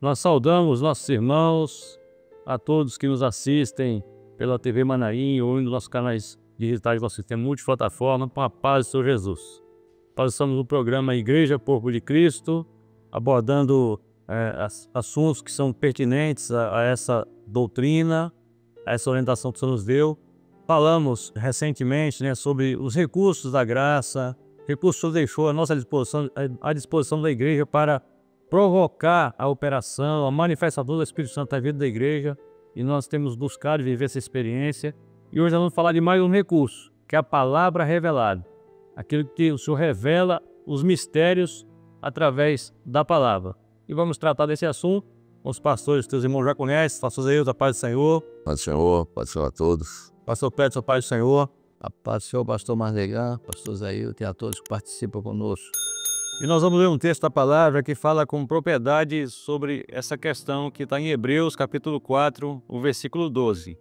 Nós saudamos nossos irmãos, a todos que nos assistem pela TV Manaim ou nos nossos canais digitais do nosso sistema multiplataforma, com a paz do Senhor Jesus. Nós estamos no programa Igreja Corpo de Cristo, abordando assuntos que são pertinentes a essa doutrina, a essa orientação que o Senhor nos deu. Falamos recentemente, sobre os recursos da graça, recursos que o Senhor deixou à disposição da igreja para provocar a operação, a manifestação do Espírito Santo na vida da igreja, e nós temos buscado viver essa experiência. E hoje nós vamos falar de mais um recurso, que é a palavra revelada, aquilo que o Senhor revela os mistérios através da palavra. E vamos tratar desse assunto com os pastores, teus irmãos já conhecem, pastor Zé, a paz do Senhor. Paz do Senhor, paz do Senhor a todos. Pastor Pedro, a paz do Senhor. A paz do Senhor, pastor Marlegan, pastor Zé, e a todos que participam conosco. E nós vamos ler um texto da palavra que fala com propriedade sobre essa questão que está em Hebreus capítulo 4, o versículo 12.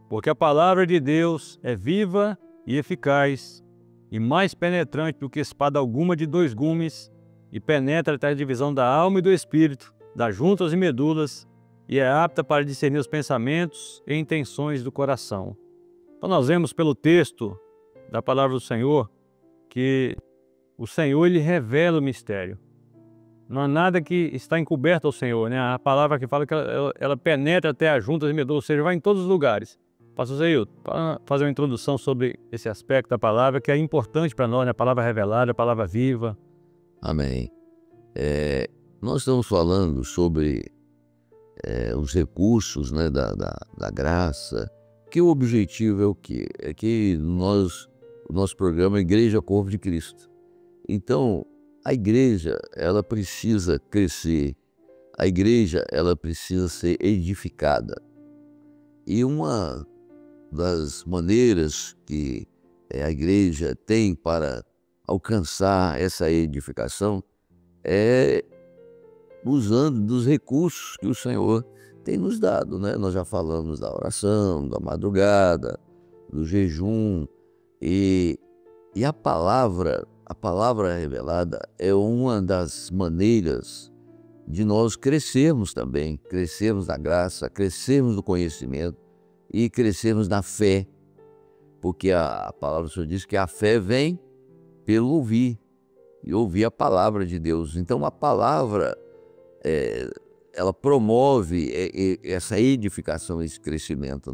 Porque a palavra de Deus é viva e eficaz, e mais penetrante do que espada alguma de dois gumes, e penetra até a divisão da alma e do espírito, das juntas e medulas, e é apta para discernir os pensamentos e intenções do coração. Então nós vemos pelo texto da palavra do Senhor que o Senhor, Ele revela o mistério. Não há nada que está encoberto ao Senhor, A palavra que fala que ela penetra até as juntas e medulas, ou seja, vai em todos os lugares. Pastor Zé, para fazer uma introdução sobre esse aspecto da palavra que é importante para nós, A palavra revelada, a palavra viva. Amém. Nós estamos falando sobre os recursos, da graça, que o objetivo é o quê? É que o nosso programa é Igreja Corpo de Cristo. Então, a igreja, ela precisa crescer, a igreja, ela precisa ser edificada. E uma das maneiras que a igreja tem para alcançar essa edificação é usando dos recursos que o Senhor tem nos dado, Nós já falamos da oração, da madrugada, do jejum, e a palavra revelada é uma das maneiras de nós crescermos também, crescermos na graça, crescermos no conhecimento e crescermos na fé, porque a palavra do Senhor diz que a fé vem pelo ouvir, e ouvir a palavra de Deus. Então a palavra, ela promove essa edificação, esse crescimento,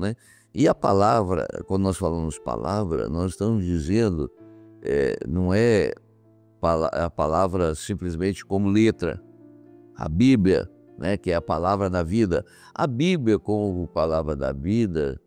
E a palavra, quando nós falamos palavra, nós estamos dizendo, não é a palavra simplesmente como letra. A Bíblia, que é a palavra da vida, a Bíblia como palavra da vida,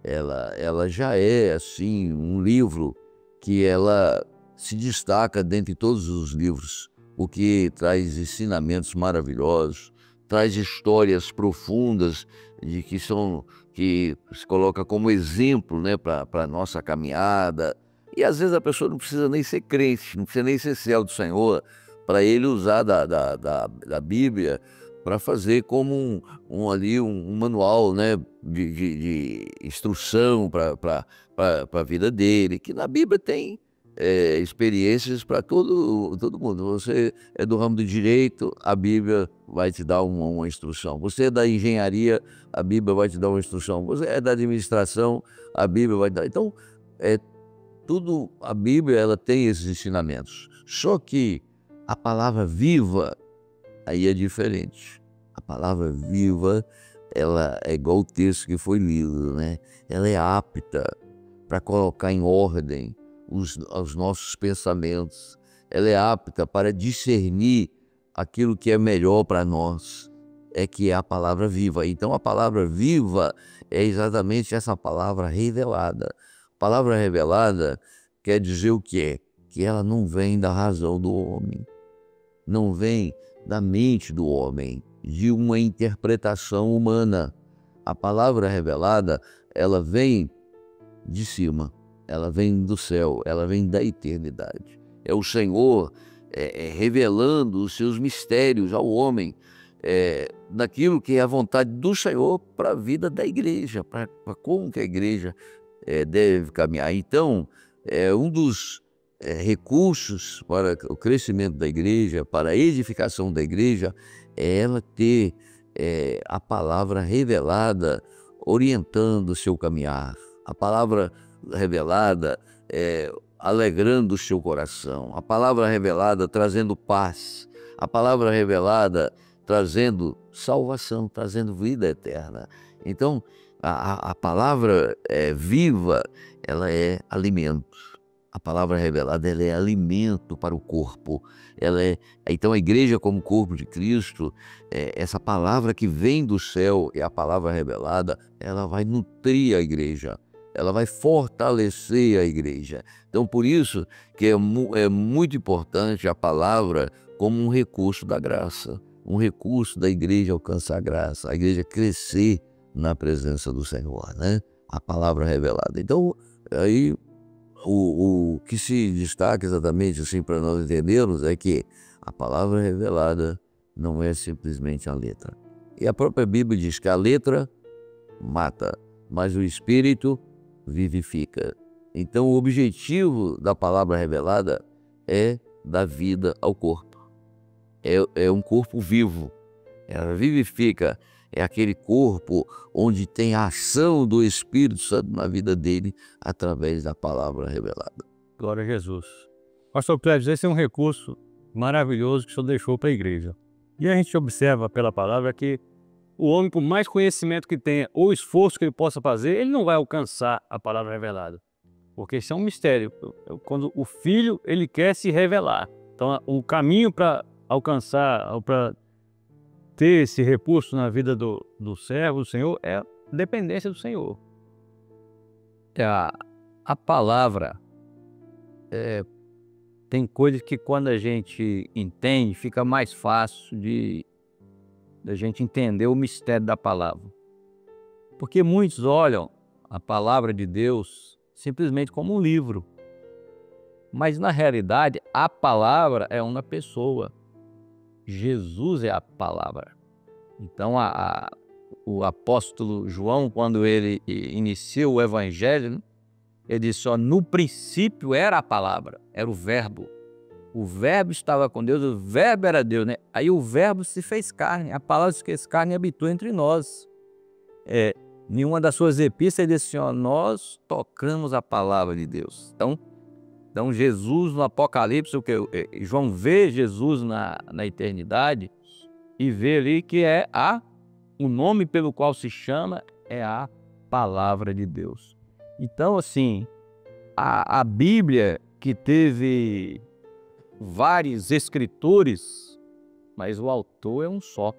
ela já é assim um livro que ela se destaca dentre todos os livros, porque traz ensinamentos maravilhosos, traz histórias profundas que se coloca como exemplo, para a nossa caminhada. E às vezes a pessoa não precisa nem ser crente, não precisa nem ser servo do Senhor, para ele usar da Bíblia para fazer como um manual, de instrução para a vida dele, que na Bíblia tem experiências para todo mundo. Você é do ramo do direito, a Bíblia vai te dar uma instrução. Você é da engenharia, a Bíblia vai te dar uma instrução. Você é da administração, a Bíblia vai te dar. Então, tudo, a Bíblia, ela tem esses ensinamentos. Só que a palavra viva, aí é diferente. A palavra viva, ela é igual o texto que foi lido, Ela é apta para colocar em ordem os nossos pensamentos. Ela é apta para discernir aquilo que é melhor para nós, que é a palavra viva. Então a palavra viva é exatamente essa palavra revelada. Palavra revelada quer dizer o quê? Que ela não vem da razão do homem, não vem da mente do homem, de uma interpretação humana. A palavra revelada, ela vem de cima, ela vem do céu, ela vem da eternidade. É o Senhor revelando os seus mistérios ao homem, daquilo que é a vontade do Senhor para a vida da igreja, para como que a igreja deve caminhar. Então, um dos recursos para o crescimento da igreja, para a edificação da igreja, é ela ter a palavra revelada orientando o seu caminhar, a palavra revelada alegrando o seu coração, a palavra revelada trazendo paz, a palavra revelada trazendo salvação, trazendo vida eterna. Então, a palavra viva, ela é alimento. A palavra revelada, ela é alimento para o corpo. Então a igreja como corpo de Cristo, essa palavra que vem do céu e a palavra revelada, ela vai nutrir a igreja, ela vai fortalecer a igreja. Então por isso que é muito importante a palavra como um recurso da graça, um recurso da igreja alcançar a graça, a igreja crescer na presença do Senhor, né? A palavra revelada. Então aí o que se destaca exatamente assim para nós entendermos é que a palavra revelada não é simplesmente a letra. E a própria Bíblia diz que a letra mata, mas o Espírito vivifica. Então o objetivo da palavra revelada é dar vida ao corpo. É um corpo vivo. Ela vivifica. É aquele corpo onde tem a ação do Espírito Santo na vida dele através da palavra revelada. Glória a Jesus. Pastor Cleves, esse é um recurso maravilhoso que o senhor deixou para a igreja. E a gente observa pela palavra que o homem, por mais conhecimento que tenha ou esforço que ele possa fazer, ele não vai alcançar a palavra revelada. Porque isso é um mistério. Quando o Filho, ele quer se revelar. Então, o caminho para alcançar, para ter esse recurso na vida do servo, do Senhor, é a dependência do Senhor. A palavra, tem coisas que quando a gente entende, fica mais fácil da gente entender o mistério da palavra. Porque muitos olham a palavra de Deus simplesmente como um livro. Mas na realidade, a palavra é uma pessoa. Jesus é a palavra. Então o apóstolo João, quando ele inicia o evangelho, né, ele disse, no princípio era a palavra, era o verbo. O verbo estava com Deus, o verbo era Deus, né? Aí o verbo se fez carne, a palavra se fez carne e habitou entre nós. Em uma das suas epístolas ele disse assim, nós tocamos a palavra de Deus. Então Jesus no Apocalipse, João vê Jesus na eternidade e vê ali que o nome pelo qual se chama é a palavra de Deus. Então assim, a Bíblia que teve vários escritores, mas o autor é um só.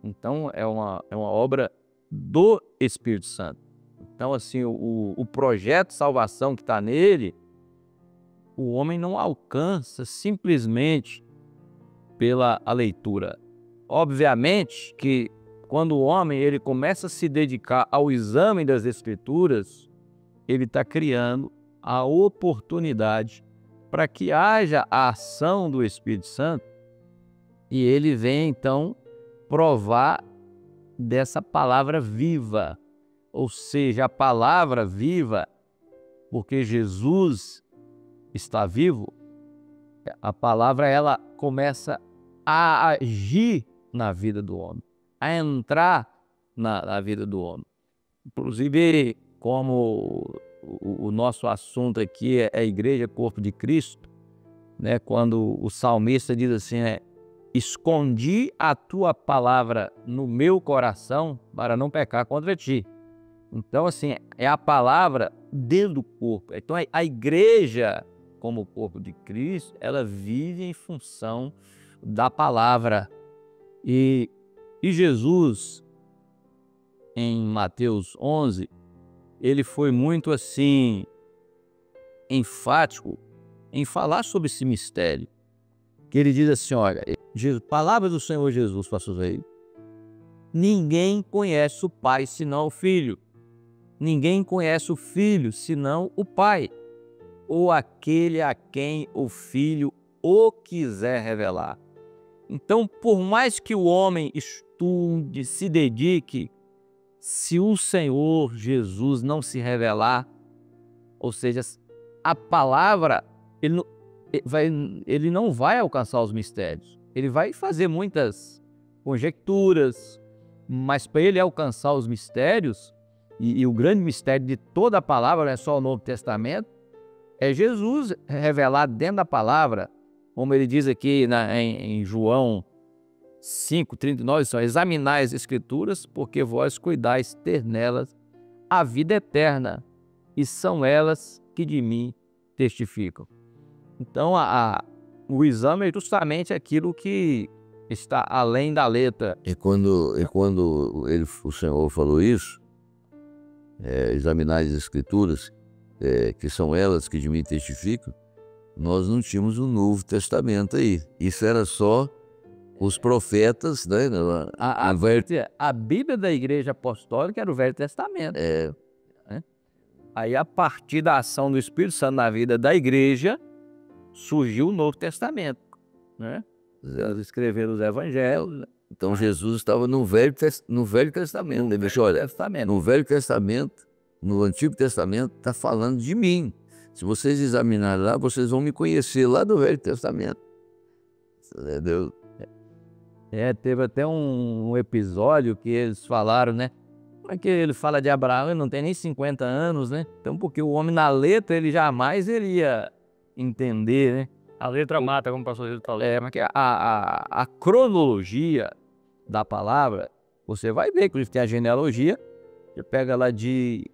Então é uma obra do Espírito Santo. Então assim, o projeto de salvação que está nele, o homem não alcança simplesmente pela leitura. Obviamente que quando o homem ele começa a se dedicar ao exame das Escrituras, ele está criando a oportunidade para que haja a ação do Espírito Santo e ele venha então provar dessa palavra viva. Ou seja, a palavra viva, porque Jesus está vivo, a palavra ela começa a agir na vida do homem, a entrar na vida do homem. Inclusive, como o nosso assunto aqui é a igreja, corpo de Cristo, né? Quando o salmista diz assim, escondi a tua palavra no meu coração para não pecar contra ti. Então assim, é a palavra dentro do corpo. Então a igreja, como corpo de Cristo, ela vive em função da palavra. E Jesus, em Mateus 11, ele foi muito assim, enfático em falar sobre esse mistério. Que ele diz assim, olha, palavra do Senhor Jesus, pastor Zé, ninguém conhece o Pai senão o Filho. Ninguém conhece o Filho senão o Pai, ou aquele a quem o Filho o quiser revelar. Então, por mais que o homem estude, se dedique, se o Senhor Jesus não se revelar, ou seja, a palavra ele não vai alcançar os mistérios. Ele vai fazer muitas conjecturas, mas para ele alcançar os mistérios, e o grande mistério de toda a palavra, não é só o Novo Testamento, é Jesus revelado dentro da palavra, como ele diz aqui em João 5,39, só examinai as Escrituras, porque vós cuidais ter nelas a vida eterna, e são elas que de mim testificam. Então, o exame é justamente aquilo que está além da letra. E quando o Senhor falou isso, examinar as Escrituras, que são elas que de mim testificam, nós não tínhamos o Novo Testamento aí. Isso era só os profetas, né? A Bíblia da Igreja Apostólica era o Velho Testamento. Né? Aí, a partir da ação do Espírito Santo na vida da igreja, surgiu o Novo Testamento, né? Eles escreveram os evangelhos. Então Jesus estava no Velho Testamento. No Velho Testamento, no Antigo Testamento, está falando de mim. Se vocês examinarem lá, vocês vão me conhecer lá do Velho Testamento. Entendeu? Teve até um episódio que eles falaram, né? Como é que ele fala de Abraão? Ele não tem nem 50 anos, né? Então, porque o homem na letra, ele jamais iria entender, né? A letra mata, como o pastor Jesus falou. Mas que a cronologia da palavra, você vai ver, inclusive tem a genealogia, você pega lá de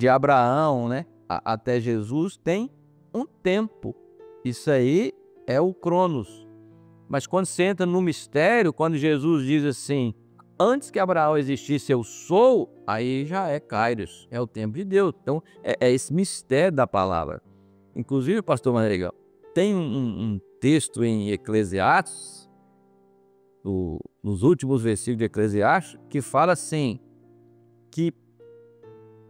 Abraão, né? Até Jesus, tem um tempo. Isso aí é o Cronos. Mas quando você entra no mistério, quando Jesus diz assim, antes que Abraão existisse, eu sou, aí já é Kairos, é o tempo de Deus. Então, é esse mistério da palavra. Inclusive, pastor Madrigal, tem um texto em Eclesiastes, nos últimos versículos de Eclesiastes, que fala assim, que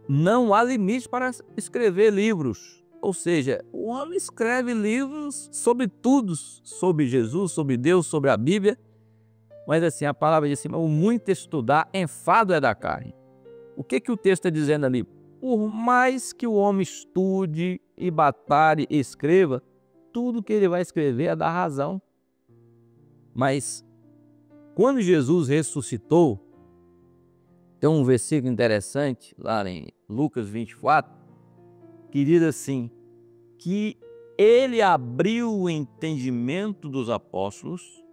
não há limite para escrever livros. Ou seja, o homem escreve livros sobre tudo, sobre Jesus, sobre Deus, sobre a Bíblia. Mas assim, a palavra diz assim, o muito estudar, enfado é da carne. O que o texto está dizendo ali? Por mais que o homem estude e batalhe e escreva, tudo que ele vai escrever é da razão. Mas quando Jesus ressuscitou, tem um versículo interessante lá em Lucas 24, que diz assim, que ele abriu o entendimento dos apóstolos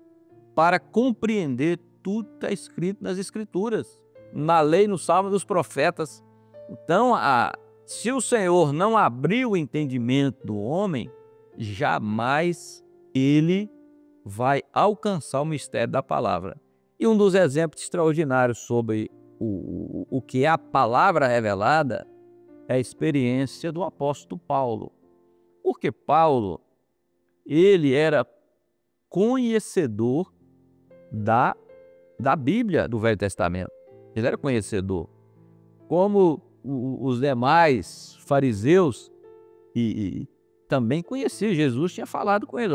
para compreender tudo que está escrito nas Escrituras, na lei, no Salmo dos profetas. Então, se o Senhor não abriu o entendimento do homem, jamais ele vai alcançar o mistério da palavra. E um dos exemplos extraordinários sobre o que é a palavra revelada é a experiência do apóstolo Paulo. Porque Paulo, ele era conhecedor da Bíblia do Velho Testamento. Ele era conhecedor. Como os demais fariseus e também conhecia. Jesus tinha falado com ele,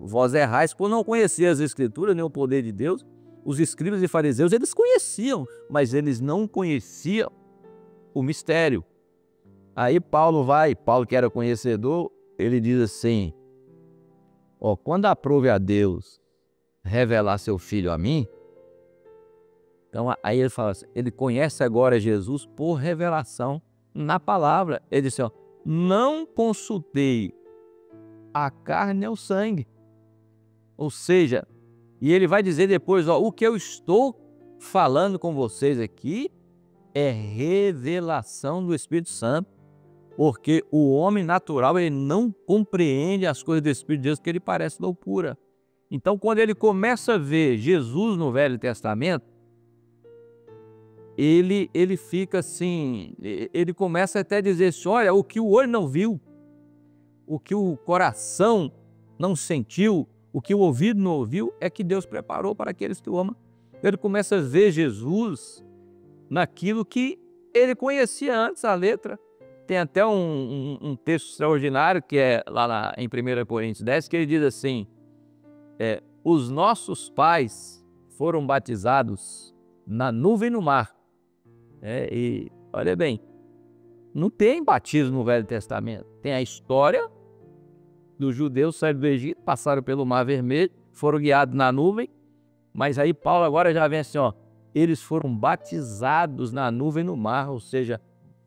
vós errais por não conhecer as Escrituras, nem o poder de Deus. Os escribas e fariseus, eles conheciam, mas eles não conheciam o mistério. Aí Paulo que era conhecedor, ele diz assim, quando aprove a Deus revelar seu filho a mim, então aí ele fala assim, ele conhece agora Jesus por revelação na palavra. Ele disse, não consultei a carne ou o sangue. Ou seja, e ele vai dizer depois, o que eu estou falando com vocês aqui é revelação do Espírito Santo, porque o homem natural ele não compreende as coisas do Espírito de Deus, porque ele parece loucura. Então, quando ele começa a ver Jesus no Velho Testamento, ele fica assim, ele começa até a dizer assim, olha, o que o olho não viu, o que o coração não sentiu, o que o ouvido não ouviu, é que Deus preparou para aqueles que o amam. Ele começa a ver Jesus naquilo que ele conhecia antes, a letra. Tem até um texto extraordinário, que é lá em 1 Coríntios 10, que ele diz assim, os nossos pais foram batizados na nuvem e no mar. E olha bem, não tem batismo no Velho Testamento. Tem a história dos judeus saíram do Egito, passaram pelo Mar Vermelho, foram guiados na nuvem, mas aí Paulo agora já vem assim, ó, eles foram batizados na nuvem no mar, ou seja,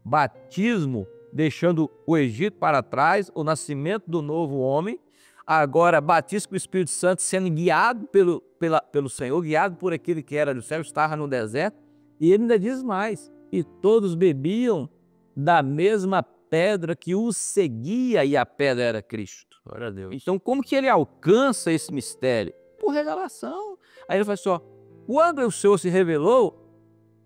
batismo deixando o Egito para trás, o nascimento do novo homem, agora batismo com o Espírito Santo sendo guiado pelo Senhor, guiado por aquele que era do céu, estava no deserto, e ele ainda diz mais, e todos bebiam da mesma pedra que os seguia, e a pedra era Cristo. Glória a Deus. Então, como que ele alcança esse mistério? Por revelação. Aí ele fala assim, ó, quando o Senhor se revelou,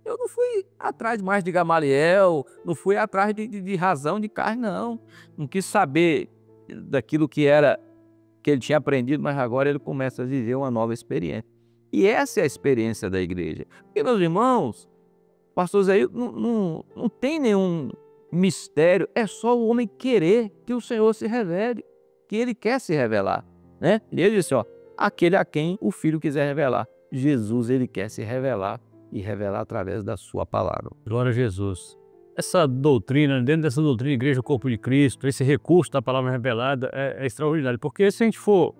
eu não fui atrás mais de Gamaliel, não fui atrás de razão de carne, não. Não quis saber daquilo que ele tinha aprendido, mas agora ele começa a viver uma nova experiência. E essa é a experiência da igreja. Porque, meus irmãos, pastor Zé, não tem nenhum mistério, é só o homem querer que o Senhor se revele, que ele quer se revelar, né? E ele disse, ó, aquele a quem o Filho quiser revelar. Jesus, ele quer se revelar e revelar através da sua palavra. Glória a Jesus. Essa doutrina, dentro dessa doutrina, Igreja, Corpo de Cristo, esse recurso da palavra revelada é extraordinário, porque se a gente for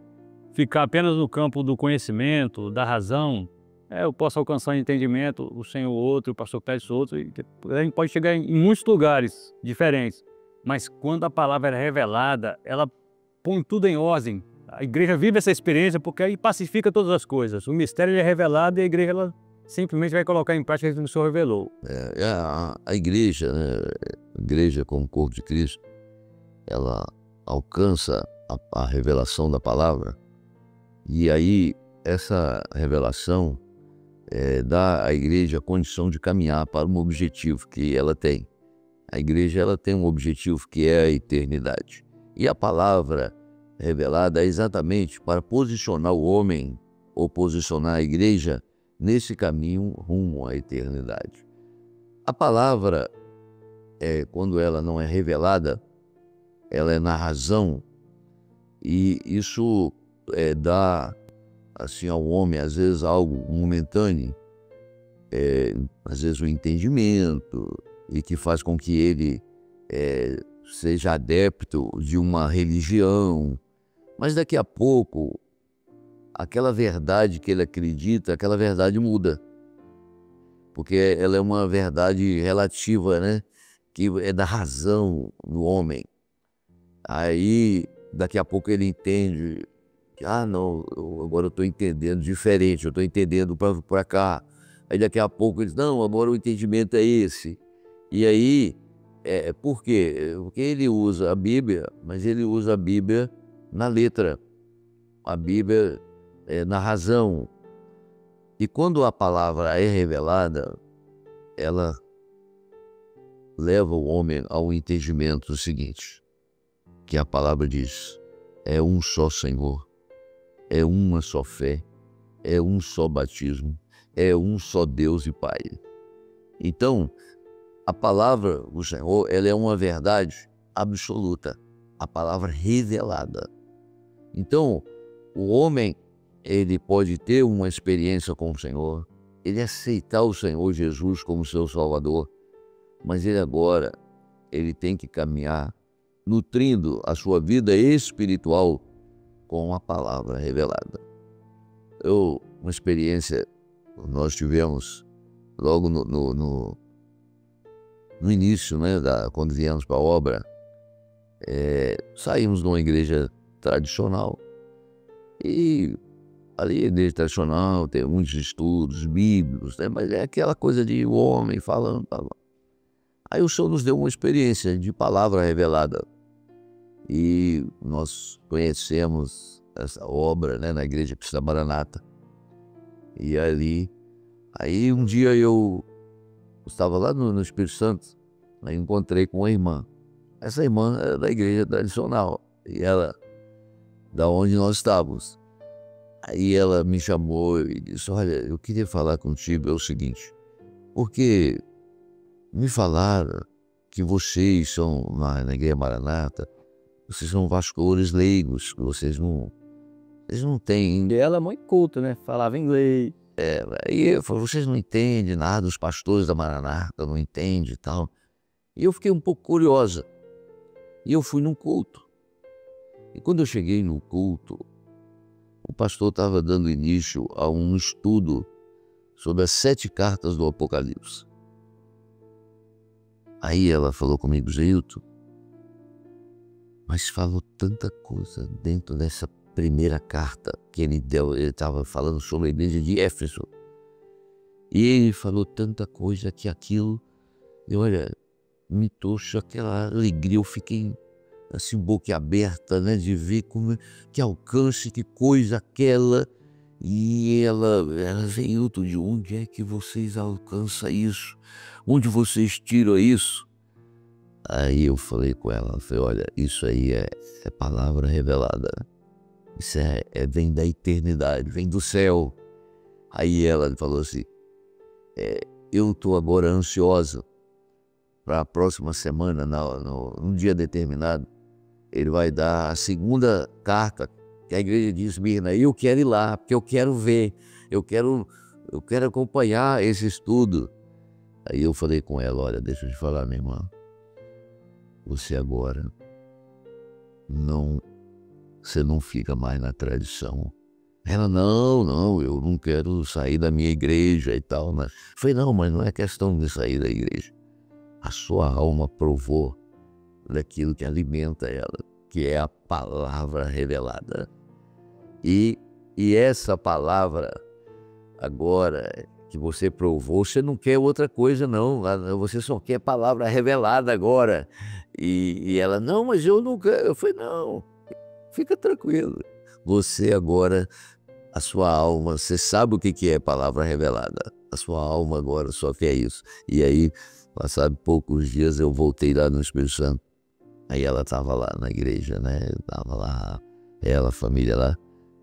ficar apenas no campo do conhecimento, da razão, eu posso alcançar entendimento, o Senhor outro, o pastor Pérez outro, e a gente pode chegar em muitos lugares diferentes, mas quando a palavra é revelada, ela põe tudo em ordem. A igreja vive essa experiência porque aí pacifica todas as coisas. O mistério é revelado e a igreja ela simplesmente vai colocar em prática aquilo que o Senhor revelou. A igreja, né, a igreja como corpo de Cristo, ela alcança a revelação da palavra, e aí essa revelação dá à igreja a condição de caminhar para um objetivo que ela tem. A igreja ela tem um objetivo que é a eternidade. E a palavra revelada é exatamente para posicionar o homem ou posicionar a igreja nesse caminho rumo à eternidade. A palavra, quando ela não é revelada, ela é na razão, e isso dá assim ao homem às vezes algo momentâneo, às vezes o entendimento, e que faz com que ele seja adepto de uma religião, mas daqui a pouco aquela verdade que ele acredita, aquela verdade muda, porque ela é uma verdade relativa, né? Que é da razão do homem. Aí daqui a pouco ele entende que, não, agora eu estou entendendo diferente, eu estou entendendo para cá. Aí daqui a pouco ele diz, não, agora o entendimento é esse. E aí, por quê? Porque ele usa a Bíblia, mas ele usa a Bíblia na letra, a Bíblia na razão. E quando a palavra é revelada, ela leva o homem ao entendimento do seguinte, que a palavra diz, é um só Senhor, é uma só fé, é um só batismo, é um só Deus e Pai. Então, a palavra do Senhor, ela é uma verdade absoluta, a palavra revelada. Então, o homem, ele pode ter uma experiência com o Senhor, ele aceitar o Senhor Jesus como seu Salvador, mas ele agora, ele tem que caminhar nutrindo a sua vida espiritual com a palavra revelada. Uma experiência nós tivemos logo no início, né, quando viemos para a obra, saímos de uma igreja tradicional, e ali a igreja tradicional tem muitos estudos bíblicos, né, mas é aquela coisa de homem falando. Aí o Senhor nos deu uma experiência de palavra revelada, e nós conhecemos essa obra, né, na igreja Cristo da Maranata. E aí um dia eu estava lá no Espírito Santo, aí encontrei com uma irmã. Essa irmã era da igreja tradicional, e ela, da onde nós estávamos. Aí ela me chamou e disse, olha, eu queria falar contigo, é o seguinte, porque me falaram que vocês são, na igreja Maranata, vocês são pastores leigos, vocês não têm... E ela é muito culta, né? Falava inglês. Aí eu falei, vocês não entendem nada, os pastores da Maranata não entendem e tal. E eu fiquei um pouco curiosa. E eu fui num culto. E quando eu cheguei no culto, o pastor estava dando início a um estudo sobre as 7 cartas do Apocalipse. Aí ela falou comigo: Geilton, mas falou tanta coisa dentro dessa primeira carta que ele estava falando sobre a igreja de Éfeso. E ele falou tanta coisa que aquilo, olha, me trouxe aquela alegria. Eu fiquei assim, boca aberta, né, de ver como, que alcance, que coisa aquela. E ela veio, de onde é que vocês alcançam isso? Onde vocês tiram isso? Aí eu falei com ela, olha, isso aí é palavra revelada. Isso vem da eternidade, vem do céu. Aí ela falou assim: eu estou agora ansiosa para a próxima semana, num dia determinado, ele vai dar a 2ª carta que a igreja de Esmirna. E eu quero ir lá, porque eu quero ver, eu quero acompanhar esse estudo. Aí eu falei com ela: olha, deixa eu te falar, minha irmã, você agora você não fica mais na tradição. Ela: não, eu não quero sair da minha igreja e tal. Mas eu falei: não, mas não é questão de sair da igreja. A sua alma provou daquilo que alimenta ela, que é a palavra revelada. E essa palavra agora que você provou, você não quer outra coisa não, você só quer palavra revelada agora. E ela: não, mas eu não quero. Eu falei: não, fica tranquilo. Você agora, a sua alma, você sabe o que é palavra revelada. A sua alma agora só quer isso. E aí, passados poucos dias, eu voltei lá no Espírito Santo. Aí ela estava lá na igreja, né? Estava lá, ela, a família lá.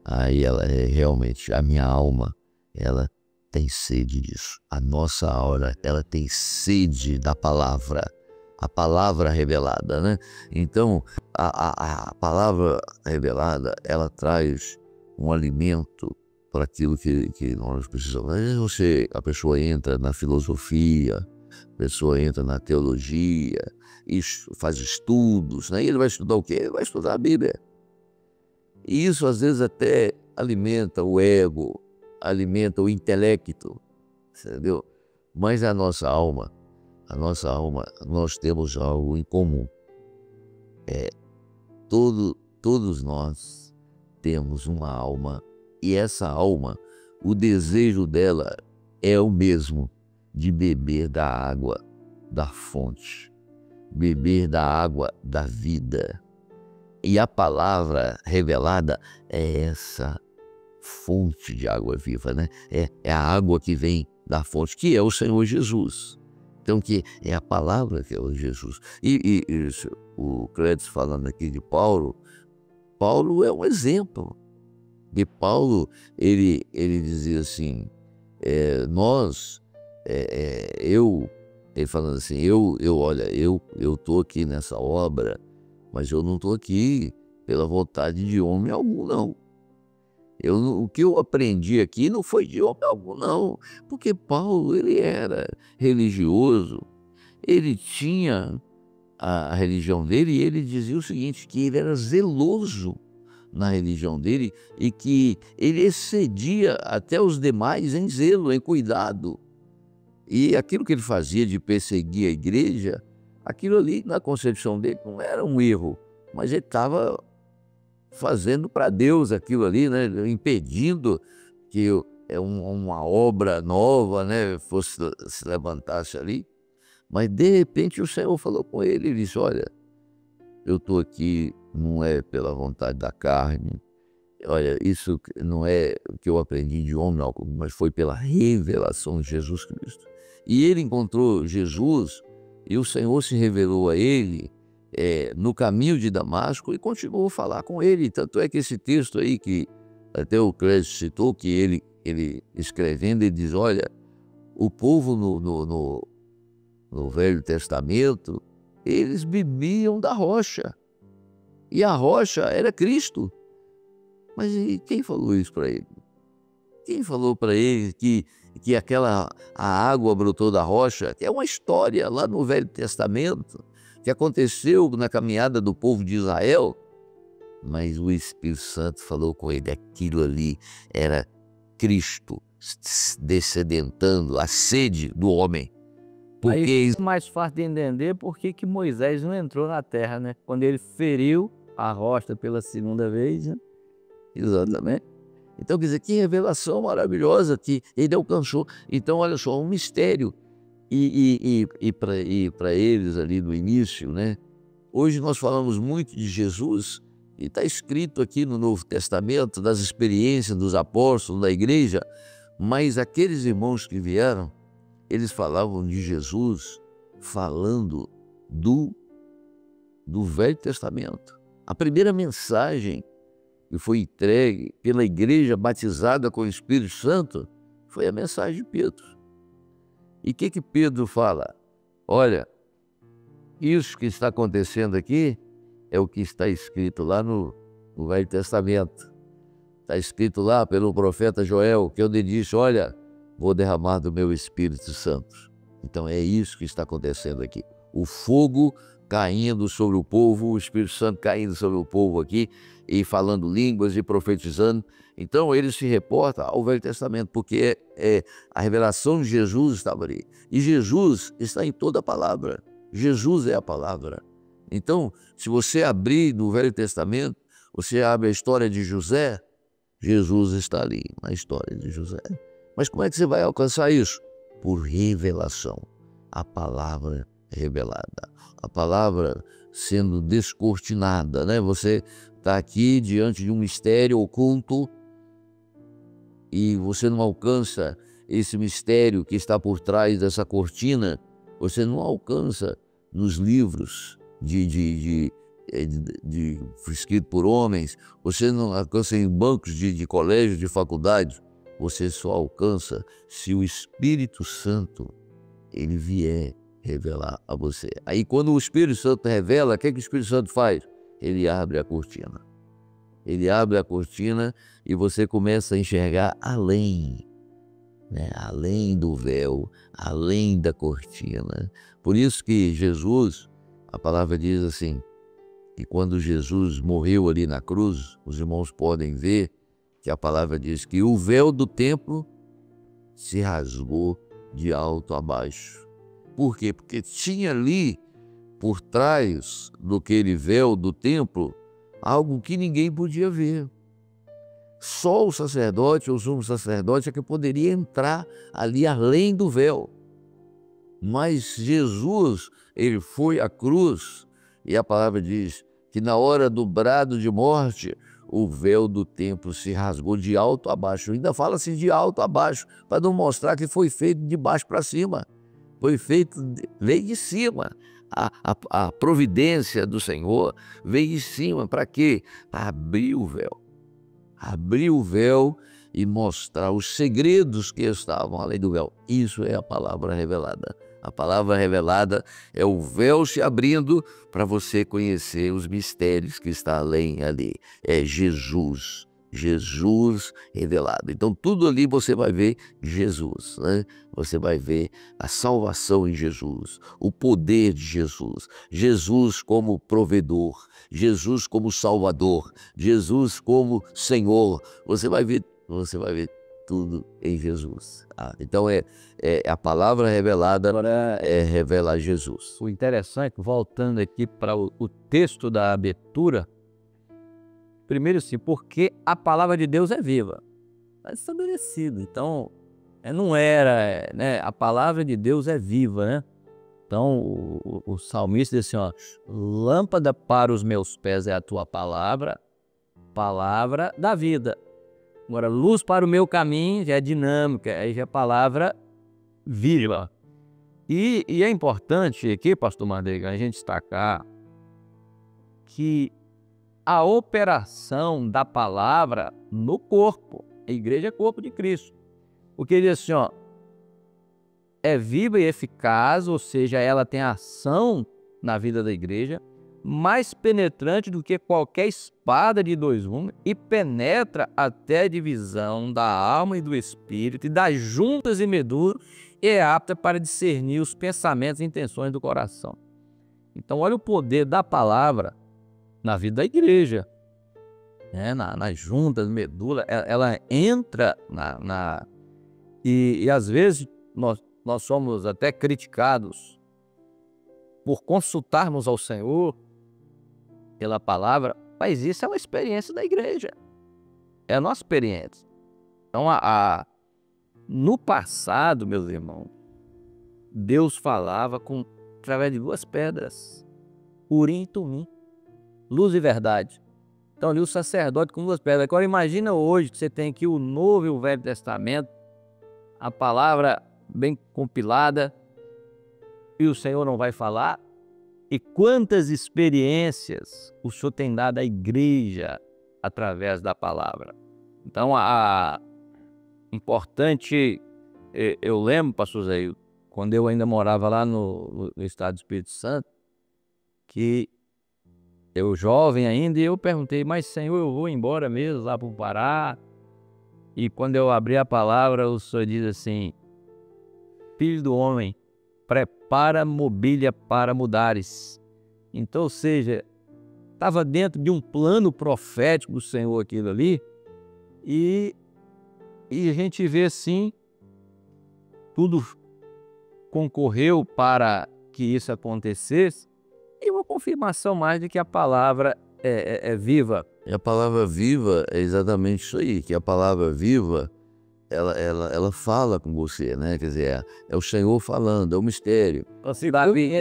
Aí ela: realmente, a minha alma, ela tem sede disso. A nossa alma, ela tem sede da palavra. A palavra revelada, né? Então, a palavra revelada, ela traz um alimento para aquilo que nós precisamos. Às vezes a pessoa entra na filosofia, a pessoa entra na teologia, faz estudos, né? E ele vai estudar o quê? Ele vai estudar a Bíblia. E isso às vezes até alimenta o ego, alimenta o intelecto, entendeu? Mas a nossa alma, nós temos algo em comum. Todos nós temos uma alma, e essa alma, o desejo dela é o mesmo, de beber da água da fonte, beber da água da vida. E a palavra revelada é essa fonte de água viva, né? É a água que vem da fonte, que é o Senhor Jesus. Então, que é a palavra que é o Jesus. E o Clédio falando aqui de Paulo é um exemplo. E Paulo, ele dizia assim, ele falando assim, olha, eu estou aqui nessa obra, mas eu não estou aqui pela vontade de homem algum, não. O que eu aprendi aqui não foi de homem algum, não. Porque Paulo, ele era religioso, ele tinha a religião dele, e ele dizia o seguinte, que ele era zeloso na religião dele e que ele excedia até os demais em zelo, em cuidado. E aquilo que ele fazia de perseguir a igreja, aquilo ali, na concepção dele, não era um erro, mas ele estava fazendo para Deus aquilo ali, né? Impedindo que uma obra nova, né, se levantasse ali. Mas de repente o Senhor falou com ele e disse: olha, eu estou aqui, não é pela vontade da carne, olha, isso não é o que eu aprendi de homem, não, mas foi pela revelação de Jesus Cristo. E ele encontrou Jesus e o Senhor se revelou a ele no caminho de Damasco e continuou a falar com ele. Tanto é que esse texto aí que até o Clédio citou, que ele escrevendo, ele diz: olha, o povo no Velho Testamento, eles bebiam da rocha, e a rocha era Cristo. Mas quem falou isso para ele? Quem falou para ele que a água brotou da rocha? É uma história lá no Velho Testamento que aconteceu na caminhada do povo de Israel, mas o Espírito Santo falou com ele. Aquilo ali era Cristo descedentando a sede do homem. Porque Aí é mais fácil de entender por que Moisés não entrou na terra, né? Quando ele feriu a rocha pela segunda vez, né? exatamente. Então, quer dizer, que revelação maravilhosa que ele alcançou. Então, olha só, um mistério. E para eles ali no início, né? Hoje nós falamos muito de Jesus e está escrito aqui no Novo Testamento das experiências dos apóstolos, da igreja, mas aqueles irmãos que vieram, eles falavam de Jesus falando do Velho Testamento. A primeira mensagem que foi entregue pela igreja batizada com o Espírito Santo foi a mensagem de Pedro. E o que Pedro fala? Olha, isso que está acontecendo aqui é o que está escrito lá no Velho Testamento. Está escrito lá pelo profeta Joel, que ele disse, olha, vou derramar do meu Espírito Santo. Então é isso que está acontecendo aqui. O fogo caindo sobre o povo, o Espírito Santo caindo sobre o povo aqui, e falando línguas e profetizando. Então ele se reporta ao Velho Testamento, porque a revelação de Jesus estava ali. E Jesus está em toda a palavra. Jesus é a palavra. Então, se você abrir no Velho Testamento, você abre a história de José, Jesus está ali, na história de José. Mas como é que você vai alcançar isso? Por revelação. A palavra revelada. A palavra sendo descortinada, né? Você está aqui diante de um mistério oculto e você não alcança esse mistério que está por trás dessa cortina, você não alcança nos livros escrito por homens, você não alcança em bancos de colégio, de faculdade, você só alcança se o Espírito Santo ele vier revelar a você. Aí quando o Espírito Santo revela, o que o Espírito Santo faz? Ele abre a cortina. Ele abre a cortina e você começa a enxergar além, né? Além do véu, além da cortina. Por isso que Jesus, a palavra diz assim, que quando Jesus morreu ali na cruz, os irmãos podem ver que a palavra diz que o véu do templo se rasgou de alto a baixo. Por quê? Porque tinha ali, por trás daquele véu do templo, algo que ninguém podia ver. Só o sacerdote, o sumo sacerdote, é que poderia entrar ali além do véu. Mas Jesus, ele foi à cruz, e a palavra diz que na hora do brado de morte, o véu do templo se rasgou de alto a baixo. Ainda fala assim de alto a baixo, para não mostrar que foi feito de baixo para cima. Foi feito, veio de cima. A providência do Senhor veio de cima. Para quê? Para abrir o véu. Abrir o véu e mostrar os segredos que estavam além do véu. Isso é a palavra revelada. A palavra revelada é o véu se abrindo para você conhecer os mistérios que está além ali. É Jesus. Jesus revelado. Então tudo ali você vai ver Jesus, né? Você vai ver a salvação em Jesus, o poder de Jesus, Jesus como provedor, Jesus como Salvador, Jesus como Senhor. Você vai ver tudo em Jesus. Então a palavra revelada Agora, revela Jesus. o interessante, voltando aqui para o texto da abertura, primeiro sim, porque a palavra de Deus é viva, está estabelecido. Então, não era, né? A palavra de Deus é viva, né? Então, o salmista diz assim, ó, lâmpada para os meus pés é a tua palavra, palavra da vida. Agora, luz para o meu caminho já é dinâmica, aí já é palavra viva. E é importante aqui, pastor Mardega, a gente destacar que a operação da palavra no corpo, a igreja é corpo de Cristo. Porque ele diz assim, ó, é viva e eficaz, ou seja, ela tem ação na vida da igreja, mais penetrante do que qualquer espada de dois gumes e penetra até a divisão da alma e do espírito e das juntas e medulas e é apta para discernir os pensamentos e intenções do coração. Então olha o poder da palavra na vida da igreja. né, nas juntas, medula, ela entra e às vezes nós somos até criticados por consultarmos ao Senhor pela palavra, mas isso é uma experiência da igreja, é a nossa experiência. Então, no passado, meus irmãos, Deus falava através de 2 pedras, Urim e Tumim, luz e verdade. Então, ali o sacerdote com 2 pedras. Agora, imagina hoje que você tem aqui o Novo e o Velho Testamento, a palavra bem compilada, e o Senhor não vai falar. E quantas experiências o Senhor tem dado à igreja através da palavra. Então, importante, eu lembro, pastor Zé, quando eu ainda morava lá no estado do Espírito Santo, que eu jovem ainda, e eu perguntei, mas Senhor, eu vou embora mesmo lá para o Pará? E quando eu abri a palavra, o Senhor diz assim: filho do homem, prepara mobília para mudares. Então, ou seja, estava dentro de um plano profético do Senhor aquilo ali, e a gente vê assim, tudo concorreu para que isso acontecesse, e uma confirmação mais de que a palavra é viva. E a palavra viva é exatamente isso aí, que a palavra viva, ela fala com você, né? Quer dizer, é o Senhor falando, é o mistério. Assim,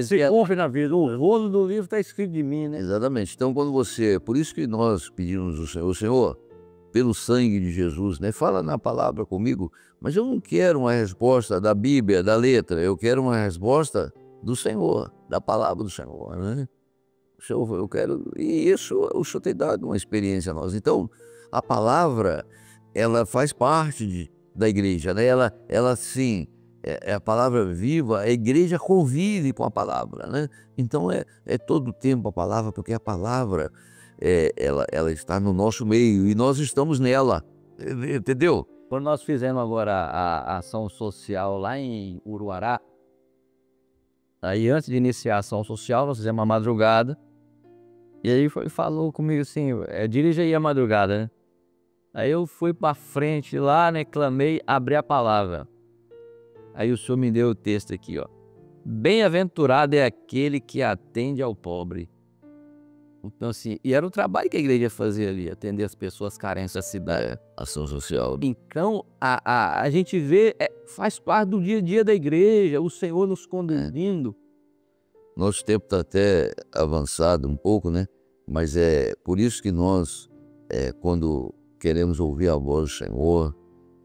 se cumpre na vida, o rolo do livro está escrito de mim, né? Exatamente. Então, quando você... Por isso que nós pedimos ao Senhor, pelo sangue de Jesus, né? Fala na palavra comigo, mas eu não quero uma resposta da Bíblia, da letra, eu quero uma resposta do Senhor, da palavra do Senhor, né? Eu quero... E isso o Senhor tem dado uma experiência a nós. Então, a palavra, ela faz parte da igreja, né? Ela sim, é a palavra viva, a igreja convive com a palavra, né? Então é todo o tempo a palavra, porque a palavra ela está no nosso meio e nós estamos nela, entendeu? Quando nós fizemos agora a ação social lá em Uruará, aí antes de iniciar a ação social, nós fizemos uma madrugada, e aí falou comigo assim, dirige aí a madrugada, né? Aí eu fui para frente lá, né, clamei, abri a palavra. Aí o Senhor me deu o texto aqui, ó. Bem-aventurado é aquele que atende ao pobre. Então assim, e era o trabalho que a igreja fazia ali, atender as pessoas carentes da cidade. Ação social. Então, a gente vê, faz parte do dia a dia da igreja, o Senhor nos conduzindo. Nosso tempo está até avançado um pouco, né? Mas é por isso que nós, quando queremos ouvir a voz do Senhor,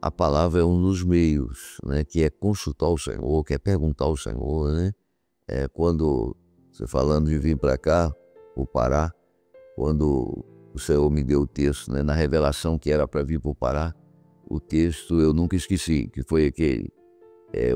a palavra é um dos meios, né? Que é consultar o Senhor, que é perguntar ao Senhor, né? Quando, você falando de vir para cá, o Pará, quando o Senhor me deu o texto, né? Na revelação que era para vir para o Pará, o texto eu nunca esqueci, que foi aquele: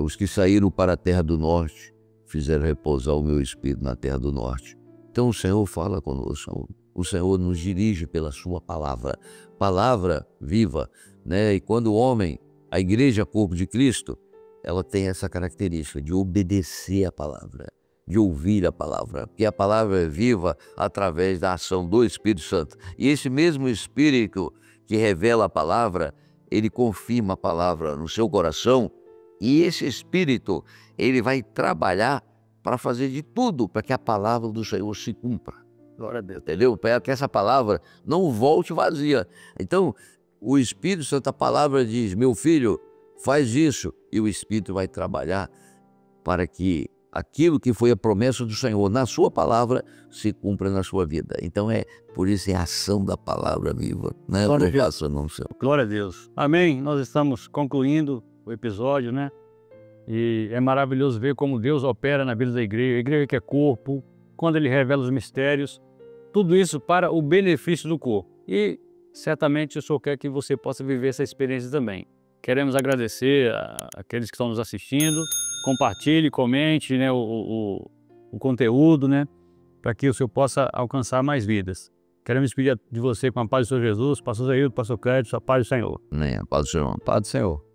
os que saíram para a terra do norte fizeram repousar o meu espírito na terra do norte. Então o Senhor fala conosco, o Senhor nos dirige pela sua palavra viva, né? E quando o homem, a igreja, corpo de Cristo, ela tem essa característica de obedecer a palavra, de ouvir a palavra, porque a palavra é viva através da ação do Espírito Santo. E esse mesmo Espírito que revela a palavra, ele confirma a palavra no seu coração, e esse Espírito, ele vai trabalhar para fazer de tudo para que a palavra do Senhor se cumpra. Glória a Deus, entendeu? Para que essa palavra não volte vazia. Então, o Espírito Santo, a palavra diz: meu filho, faz isso, e o Espírito vai trabalhar para que aquilo que foi a promessa do Senhor na sua palavra se cumpra na sua vida. Então por isso é a ação da palavra viva, né? Glória a Deus. Amém. Nós estamos concluindo o episódio, né? E é maravilhoso ver como Deus opera na vida da igreja, a igreja que é corpo, quando Ele revela os mistérios, tudo isso para o benefício do corpo. E certamente o Senhor quer que você possa viver essa experiência também. Queremos agradecer àqueles que estão nos assistindo. Compartilhe, comente, né, o conteúdo, né, para que o Senhor possa alcançar mais vidas. Queremos despedir de você com a paz do Senhor Jesus, pastor Zaildo, pastor Clédio, a paz do Senhor. A paz do Senhor. A paz do Senhor.